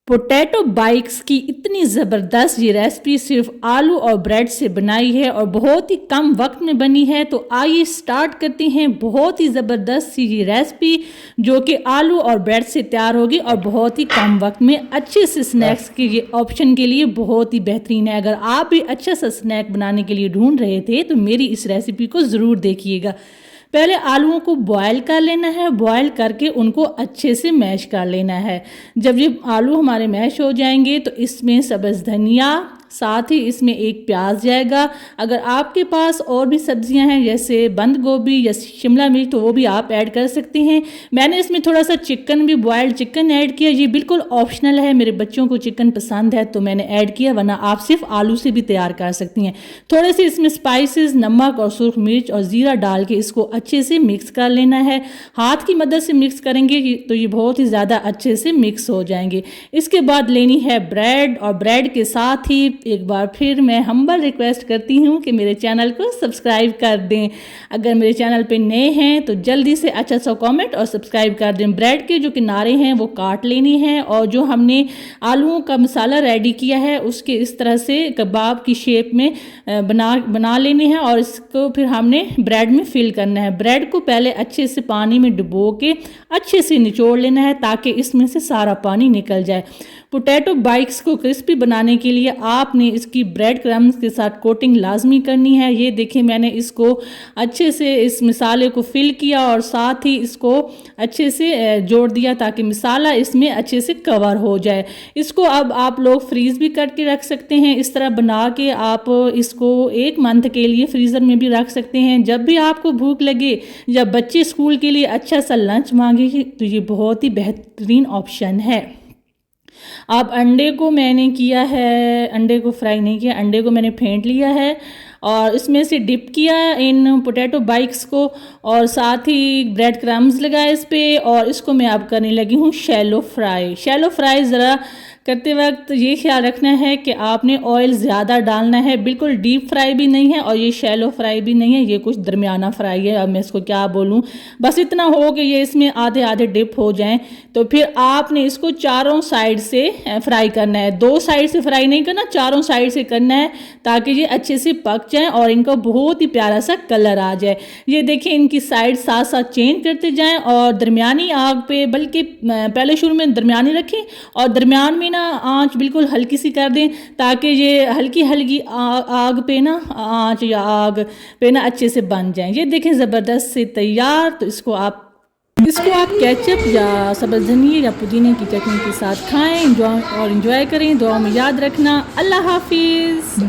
Potato bytes की इतनी ज़बरदस्त ये रेसिपी सिर्फ आलू और ब्रेड से बनाई है और बहुत ही कम वक्त में बनी है। तो आइए स्टार्ट करते हैं बहुत ही ज़बरदस्त सी ये रेसिपी जो कि आलू और ब्रेड से तैयार होगी और बहुत ही कम वक्त में अच्छे से स्नैक्स के ये ऑप्शन के लिए बहुत ही बेहतरीन है। अगर आप भी अच्छा सा स्नैक बनाने के लिए ढूंढ रहे थे तो मेरी इस रेसिपी को ज़रूर देखिएगा। पहले आलूओं को बॉयल कर लेना है, बॉयल करके उनको अच्छे से मैश कर लेना है। जब ये आलू हमारे मैश हो जाएंगे तो इसमें सब्ज़ धनिया, साथ ही इसमें एक प्याज जाएगा। अगर आपके पास और भी सब्जियां हैं जैसे बंद गोभी या शिमला मिर्च तो वो भी आप ऐड कर सकते हैं। मैंने इसमें थोड़ा सा चिकन भी, बॉयल्ड चिकन ऐड किया। ये बिल्कुल ऑप्शनल है, मेरे बच्चों को चिकन पसंद है तो मैंने ऐड किया, वरना आप सिर्फ आलू से भी तैयार कर सकती हैं। थोड़े से इसमें स्पाइसेस, नमक और सुर्ख मिर्च और ज़ीरा डाल के इसको अच्छे से मिक्स कर लेना है। हाथ की मदद से मिक्स करेंगे तो ये बहुत ही ज़्यादा अच्छे से मिक्स हो जाएंगे। इसके बाद लेनी है ब्रेड, और ब्रेड के साथ ही एक बार फिर मैं हम्बल रिक्वेस्ट करती हूँ कि मेरे चैनल को सब्सक्राइब कर दें। अगर मेरे चैनल पे नए हैं तो जल्दी से अच्छा सा कमेंट और सब्सक्राइब कर दें। ब्रेड के जो किनारे हैं वो काट लेनी है और जो हमने आलूओं का मसाला रेडी किया है उसके इस तरह से कबाब की शेप में बना लेनी है और इसको फिर हमने ब्रेड में फिल करना है। ब्रेड को पहले अच्छे से पानी में डुबो के अच्छे से निचोड़ लेना है ताकि इसमें से सारा पानी निकल जाए। पोटैटो बाइट्स को क्रिस्पी बनाने के लिए आपने इसकी ब्रेड क्रम्स के साथ कोटिंग लाजमी करनी है। ये देखिए मैंने इसको अच्छे से इस मसाले को फिल किया और साथ ही इसको अच्छे से जोड़ दिया ताकि मसाला इसमें अच्छे से कवर हो जाए। इसको अब आप लोग फ्रीज़ भी करके रख सकते हैं। इस तरह बना के आप इसको 1 मंथ के लिए फ्रीज़र में भी रख सकते हैं। जब भी आपको भूख लगे या बच्चे स्कूल के लिए अच्छा सा लंच मांगे तो ये बहुत ही बेहतरीन ऑप्शन है। अब अंडे को मैंने किया है, अंडे को फ्राई नहीं किया, अंडे को मैंने फेंट लिया है और इसमें से डिप किया इन पोटैटो बाइट्स को और साथ ही ब्रेड क्रम्स लगाए इस पर और इसको मैं अब करने लगी हूँ शैलो फ्राई। शैलो फ्राई ज़रा करते वक्त ये ख्याल रखना है कि आपने ऑयल ज़्यादा डालना है, बिल्कुल डीप फ्राई भी नहीं है और ये शैलो फ्राई भी नहीं है, ये कुछ दरमियाना फ्राई है। अब मैं इसको क्या बोलूँ, बस इतना हो कि ये इसमें आधे आधे डिप हो जाएं। तो फिर आपने इसको चारों साइड से फ्राई करना है, 2 साइड से फ्राई नहीं करना, चारों साइड से करना है ताकि ये अच्छे से पक जाएँ और इनका बहुत ही प्यारा सा कलर आ जाए। ये देखिए इनकी साइड साथ साथ चेंज करते जाएँ और दरमियानी आग पे, बल्कि पहले शुरू में दरमियानी रखें और दरमियान में आंच बिल्कुल हल्की सी कर दें ताकि ये हल्की हल्की आग पे ना, आंच या आग पे ना अच्छे से बन जाएं। ये देखें ज़बरदस्त से तैयार। तो इसको आप केचप या सब्ज़ धनिया या पुदीने की चटनी के साथ खाएं और एंजॉय करें। दुआ में याद रखना। अल्लाह हाफिज़।